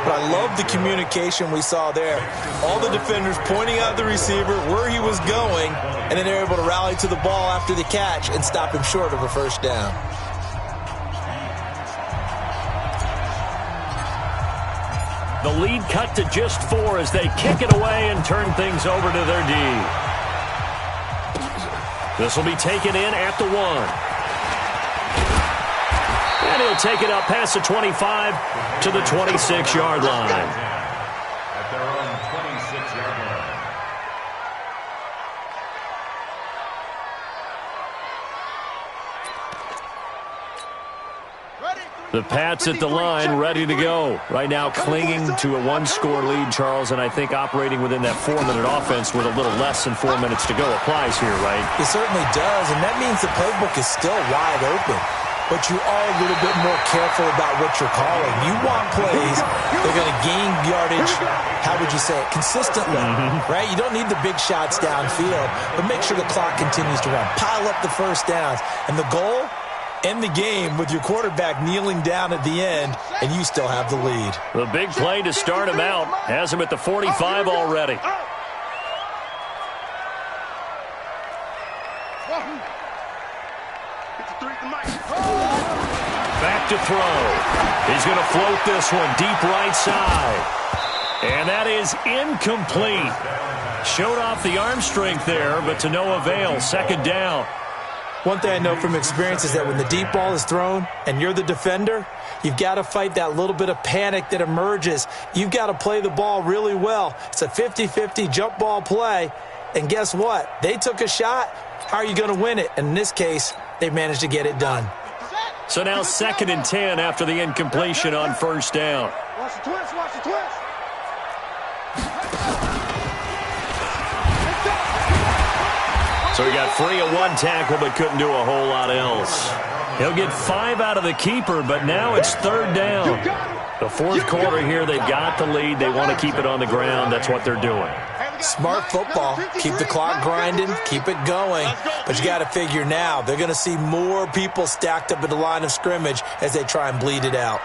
But I love the communication we saw there. All the defenders pointing out the receiver, where he was going, and then they're able to rally to the ball after the catch and stop him short of a first down. The lead cut to just 4 as they kick it away and turn things over to their D. This will be taken in at the 1. And he'll take it up past the 25 to the 26-yard line. At their own 26-yard line. The Pats at the line, ready to go. Right now clinging to a 1-score lead, Charles, and I think operating within that 4-minute offense with a little less than 4 minutes to go applies here, right? It certainly does, and that means the playbook is still wide open. But you are a little bit more careful about what you're calling. You want plays, they're going to gain yardage, how would you say it, consistently, right? You don't need the big shots downfield, but make sure the clock continues to run. Pile up the first downs. And the goal? End the game with your quarterback kneeling down at the end, and you still have the lead. The big play to start him out has him at the 45 already. Back to throw. He's going to float this one deep right side. And that is incomplete. Showed off the arm strength there, but to no avail. 2nd down. One thing I know from experience is that when the deep ball is thrown and you're the defender, you've got to fight that little bit of panic that emerges. You've got to play the ball really well. It's a 50-50 jump ball play. And guess what? They took a shot. How are you going to win it? And in this case, they managed to get it done. So now 2nd and 10 after the incompletion on 1st down. Watch the twist, watch the twist. So he got free of 1 tackle but couldn't do a whole lot else. He'll get 5 out of the keeper, but now it's 3rd down. The 4th quarter here, they've got the lead. They want to keep it on the ground. That's what they're doing. Smart football. Keep the clock grinding. Keep it going. But you got to figure now, they're going to see more people stacked up at the line of scrimmage as they try and bleed it out.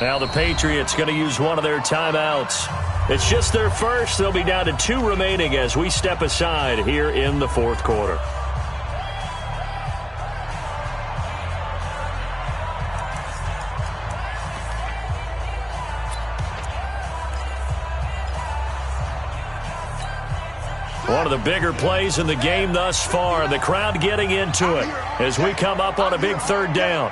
Now the Patriots going to use one of their timeouts. It's just their first. They'll be down to 2 remaining as we step aside here in the fourth quarter. One of the bigger plays in the game thus far. The crowd getting into it as we come up on a big third down.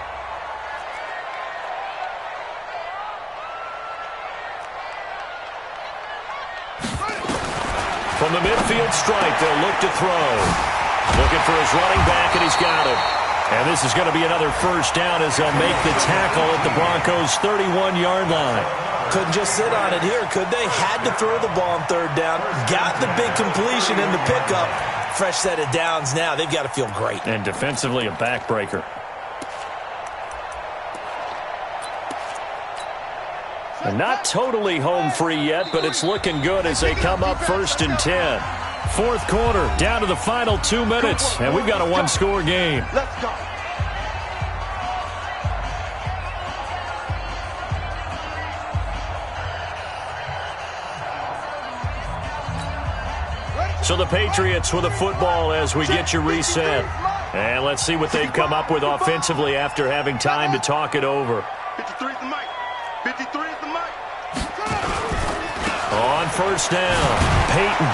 From the midfield stripe, they'll look to throw. Looking for his running back, and he's got him. And this is going to be another first down as they'll make the tackle at the Broncos' 31-yard line. Couldn't just sit on it here, could they? Had to throw the ball on third down. Got the big completion in the pickup. Fresh set of downs now. They've got to feel great. And defensively, a backbreaker. And not totally home free yet, but it's looking good as they come up 1st and 10. Fourth quarter, down to the final 2 minutes, and we've got a one-score game. Let's go. So the Patriots with a football as we get you reset. And let's see what they've come up with offensively after having time to talk it over. 53 is the mic. 53 is the mic. On first down, Peyton.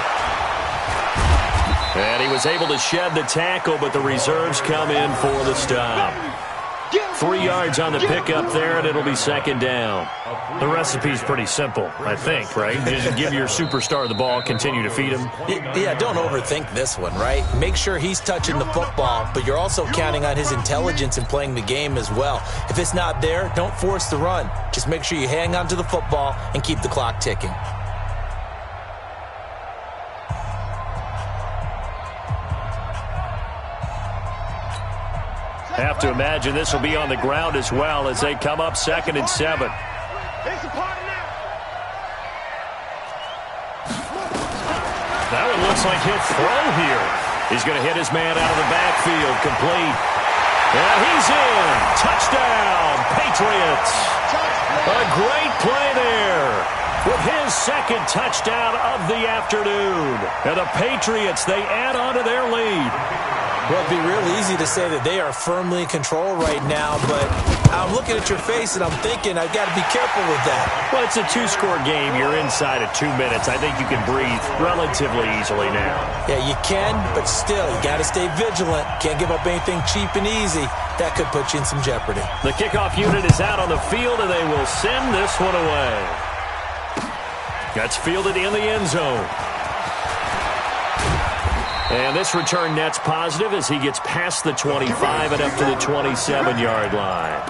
And he was able to shed the tackle, but the reserves come in for the stop. 3 yards on the pickup there, and it'll be second down. The recipe's pretty simple, I think, right? Just give your superstar the ball, continue to feed him. Yeah, don't overthink this one, right? Make sure he's touching the football, but you're also counting on his intelligence in playing the game as well. If it's not there, don't force the run. Just make sure you hang on to the football and keep the clock ticking. Have to imagine this will be on the ground as well as they come up 2nd and 7. It's a party now. That one looks like he'll throw here. He's going to hit his man out of the backfield, complete. And he's in. Touchdown, Patriots. A great play there with his second touchdown of the afternoon. And the Patriots, they add on to their lead. Well, it'd be real easy to say that they are firmly in control right now, but I'm looking at your face and I'm thinking I've got to be careful with that. Well, it's a 2-score game. You're inside of 2 minutes. I think you can breathe relatively easily now. Yeah, you can, but still, you got to stay vigilant. Can't give up anything cheap and easy. That could put you in some jeopardy. The kickoff unit is out on the field, and they will send this one away. That's fielded in the end zone. And this return net's positive as he gets past the 25 and up to the 27-yard line.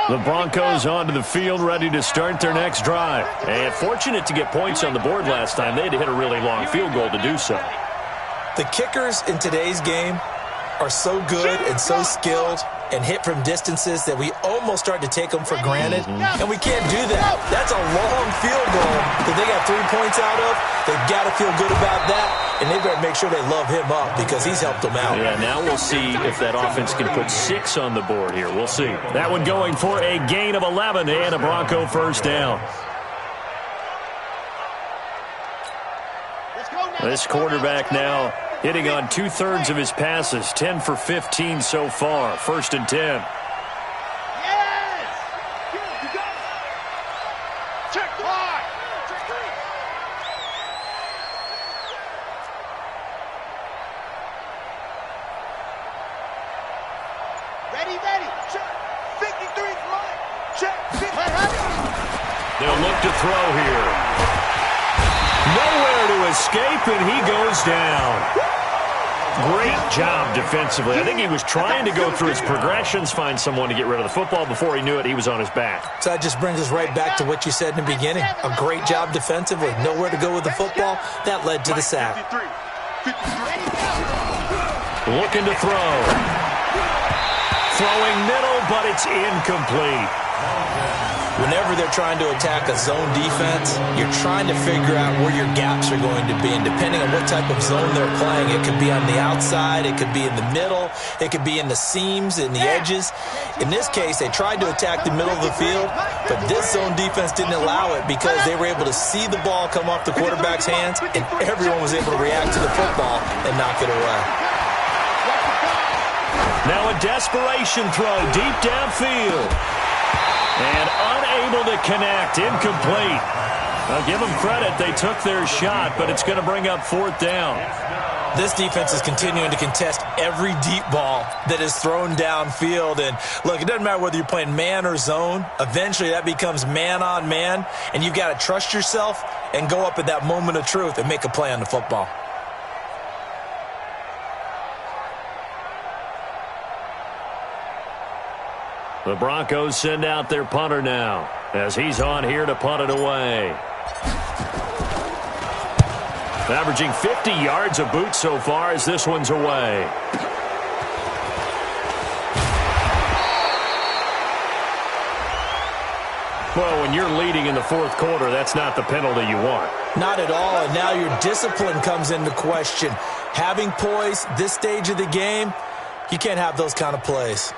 The Broncos onto the field, ready to start their next drive. And fortunate to get points on the board last time. They had to hit a really long field goal to do so. The kickers in today's game are so good and so skilled and hit from distances that we almost start to take them for granted, and we can't do that. That's a long field goal that they got 3 points out of. They've got to feel good about that, and they better make sure they love him up because he's helped them out. Yeah, now we'll see if that offense can put 6 on the board here. We'll see. That one going for a gain of 11 and a Bronco first down. This quarterback now hitting on 2/3 of his passes, 10 for 15 so far. 1st and 10. Yes! You got it. Check hard. Check three. Ready. Check. 53's mine. Check. 50. They'll look to throw here. Nowhere to escape, and he goes down. Great job defensively. I think he was trying to go through his progressions, find someone to get rid of the football. Before he knew it, he was on his back. So that just brings us right back to what you said in the beginning. A great job defensively. Nowhere to go with the football. That led to the sack. 53. Looking to throw. Throwing middle, but it's incomplete. Whenever they're trying to attack a zone defense, you're trying to figure out where your gaps are going to be. And depending on what type of zone they're playing, it could be on the outside, it could be in the middle, it could be in the seams, in the edges. In this case, they tried to attack the middle of the field, but this zone defense didn't allow it because they were able to see the ball come off the quarterback's hands, and everyone was able to react to the football and knock it away. Now a desperation throw deep downfield. And unable to connect, incomplete. I'll give them credit, they took their shot, but it's going to bring up 4th down. This defense is continuing to contest every deep ball that is thrown downfield. And look, it doesn't matter whether you're playing man or zone. Eventually that becomes man on man, and you've got to trust yourself and go up at that moment of truth and make a play on the football. The Broncos send out their punter now as he's on here to punt it away. Averaging 50 yards a boot so far as this one's away. Well, when you're leading in the 4th quarter, that's not the penalty you want. Not at all, and now your discipline comes into question. Having poise this stage of the game, you can't have those kind of plays.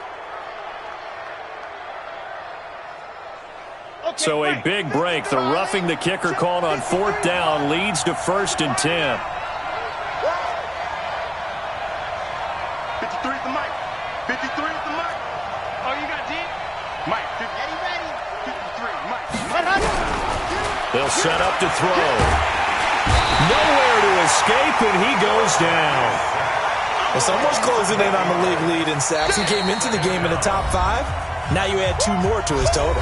So a big break. The roughing the kicker called on 4th down leads to 1st and 10. 53 at the mic. 53 at the mic. Oh, you got D? Mike. Ready. 53, Mike. They'll set up to throw. Nowhere to escape, and he goes down. Well, someone's closing in on the league lead in sacks. He came into the game in the top 5. Now you add 2 more to his total.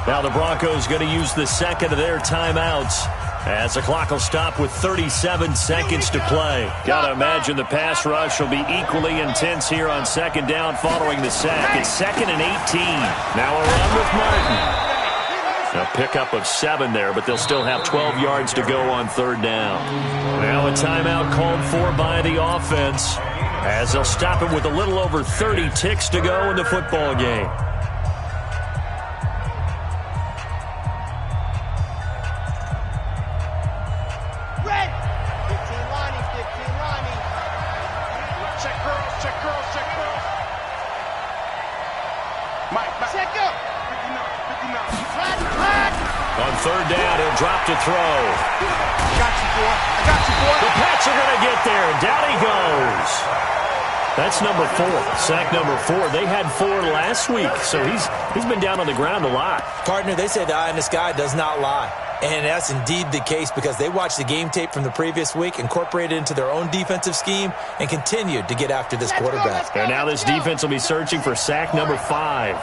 Now the Broncos going to use the second of their timeouts as the clock will stop with 37 seconds to play. Got to imagine the pass rush will be equally intense here on 2nd down following the sack. It's 2nd and 18. Now a run with Martin. A pickup of 7 there, but they'll still have 12 yards to go on 3rd down. Now a timeout called for by the offense as they'll stop it with a little over 30 ticks to go in the football game. On 3rd down, he'll drop to throw. I got you, boy. The Pats are going to get there, and down he goes. That's number 4, sack number 4. They had 4 last week, so he's been down on the ground a lot. Partner, they say the eye in the sky does not lie. And that's indeed the case because they watched the game tape from the previous week, incorporated it into their own defensive scheme, and continued to get after this quarterback. And now this defense will be searching for sack number 5.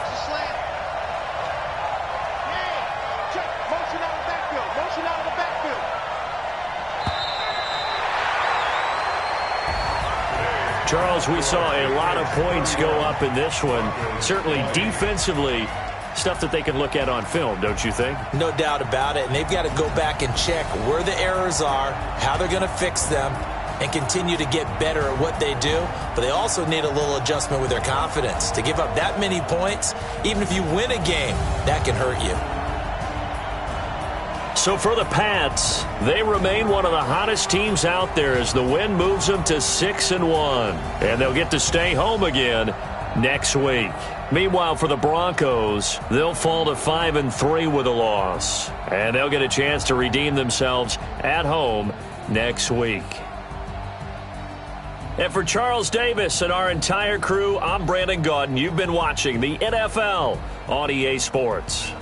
Charles, we saw a lot of points go up in this one. Certainly defensively, stuff that they can look at on film, don't you think? No doubt about it. And they've got to go back and check where the errors are, how they're going to fix them, and continue to get better at what they do. But they also need a little adjustment with their confidence. To give up that many points, even if you win a game, that can hurt you. So for the Pats, they remain one of the hottest teams out there as the win moves them to 6-1. And they'll get to stay home again next week. Meanwhile, for the Broncos, they'll fall to 5-3 with a loss. And they'll get a chance to redeem themselves at home next week. And for Charles Davis and our entire crew, I'm Brandon Gaudin. You've been watching the NFL on EA Sports.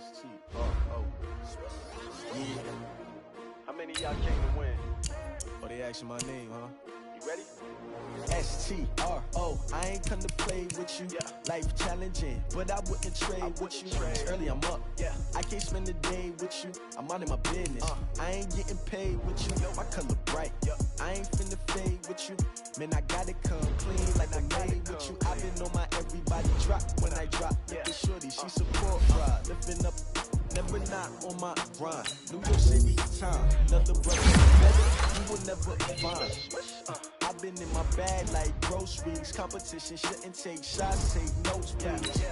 S-T-R-O. Yeah. How many of y'all came to win? Oh, they asking my name, huh? You ready? S-T-R-O. I ain't come to play with you. Yeah. Life challenging, but I wouldn't trade with you. It's early, I'm up. Yeah. I can't spend the day with you. I'm minding my business. I ain't getting paid with you. My color bright. I ain't finna fade with you. Man, I gotta come clean like I made with you. I've been on my everybody drop when I drop. Look at shorty, she support ride. Lifting up, never not on my grind. New York City time. Another brother better, you will never find. I've been in my bag like groceries. Competition shouldn't take shots, take notes, please.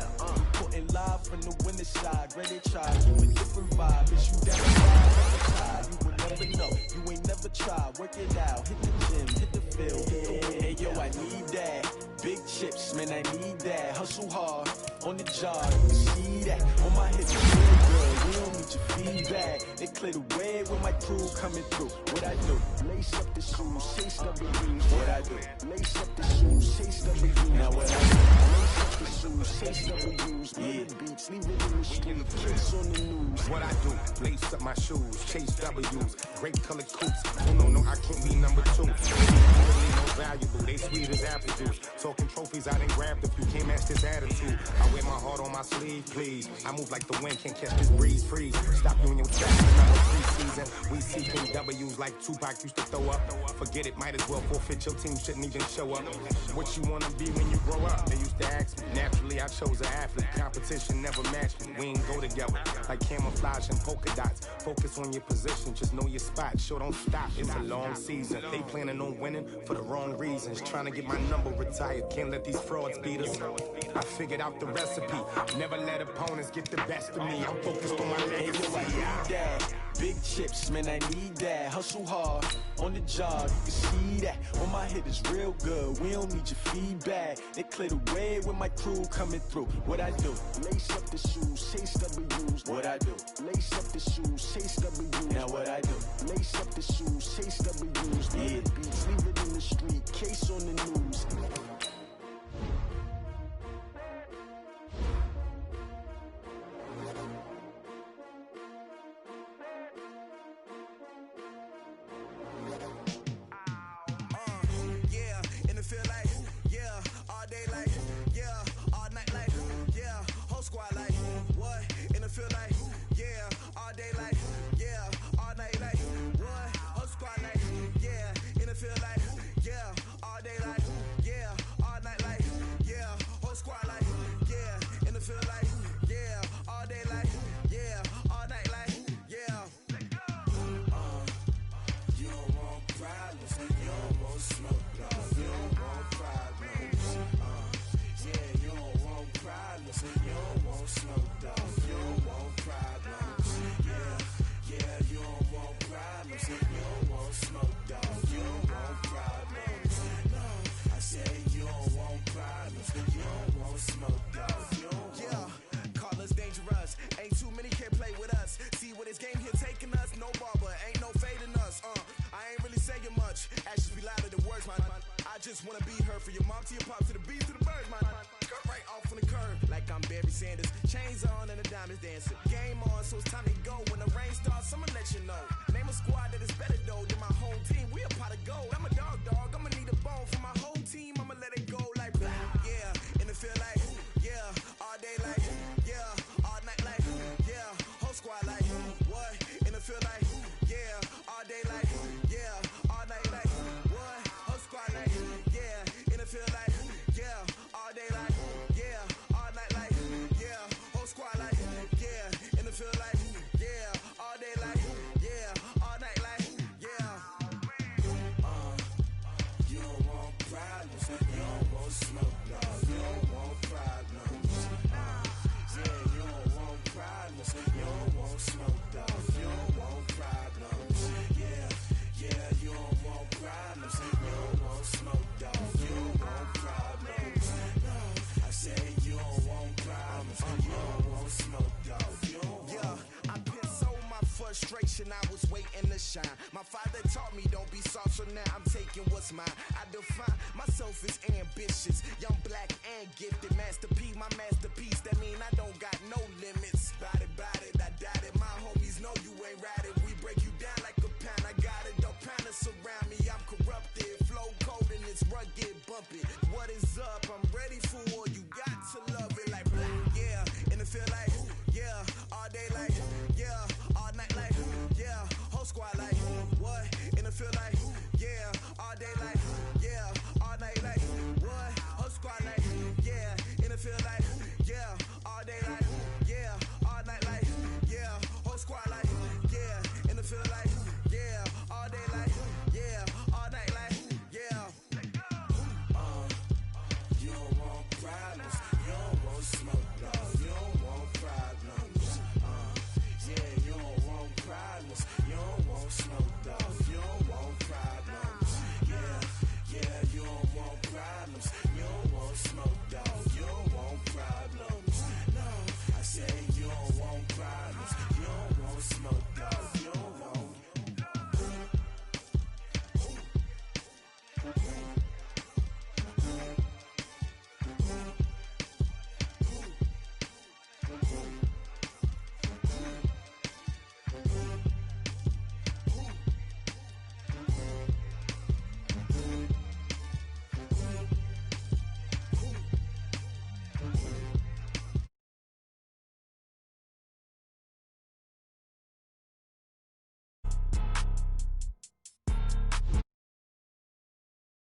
Putting live from the winning side. Ready to try, give a different vibe. Is you down the ride? You will never know. You ain't never tried. Work it out. Hit the gym, hit the field, hit the win. Hey yo, I need that. Big chips, man, I need that. Hustle hard on the job. You can see that on my hips. We don't need your feedback. They clear the way with my crew coming through. What I do? Lace up the shoes, chase W's. What I do? Lace up the shoes, chase W's. Now what I do? Lace up the shoes, chase W's. Yeah, beats, leave it in the street. Case on the news. What I do? Lace up my shoes, chase W's. Great color coops. Oh no, I can't be number 2. Really no valuable. They sweet as apple juice. Talking trophies, I done grabbed a few. Can't match this attitude. I wear my heart on my sleeve, please. I move like the wind, can't catch this breeze. Freeze. Stop you in your tracks. It's not no preseason. We seeking W's like Tupac used to throw up. Forget it, might as well forfeit. Your team shouldn't even show up. What you wanna be when you grow up? They used to ask me. Naturally, I chose an athlete. Competition never matched me. We ain't go together like camouflage and polka dots. Focus on your position, just know your spot. Sure, don't stop. It's a long season. They planning on winning for the wrong reasons. Trying to get my number retired. Can't let these frauds beat us. I figured out the recipe. Never let opponents get the best of me. I'm focused on my legacy. I need that. Big chips, man, I need that. Hustle hard on the job, you can see that. On my hit is real good. We don't need your feedback. They clear the way with my crew coming through. What I do? Lace up the shoes, chase W's. What I do? Lace up the shoes, chase W's. Now what I do? Lace up the shoes, chase W's. Yeah, beats, leave it in the street. Case on the news. just wanna be her. From your mom to your pop to the beat to the birds, man. Cut right off on the curb like I'm Barry Sanders. Chains on and the diamonds dancing. Game on, so it's time to go. When the rain starts, I'ma let you know. Name a squad that is better though than my home team. We a pot of gold. I'm a dog. I'ma need a bone for my whole team. I'ma let it go like blah. Yeah, and it feel like yeah, all day like yeah, all night like yeah, whole squad like what? And it feel like yeah, all day like yeah, all night like what? Whole squad like yeah, and it feel like yeah, all day like yeah, all night like yeah, whole squad like yeah, and it feel like yeah, all day like yeah, all night like yeah. You don't want problems, you don't want smoke, dog. You don't want problems. Yeah, you don't want problems, you don't want smoke, dog. You don't want problems. Yeah, you don't want problems, you don't want smoke, dog. You don't want problems. No, I say you don't want problems, you don't want smoke, dog. You don't want. Yeah, I been so my frustration, I was waiting to shine. My father taught me don't be soft, so now I'm taking what's mine. I define myself as ambitious, young, black, and gifted. Master P, my masterpiece. That mean I don't got no limits. Body,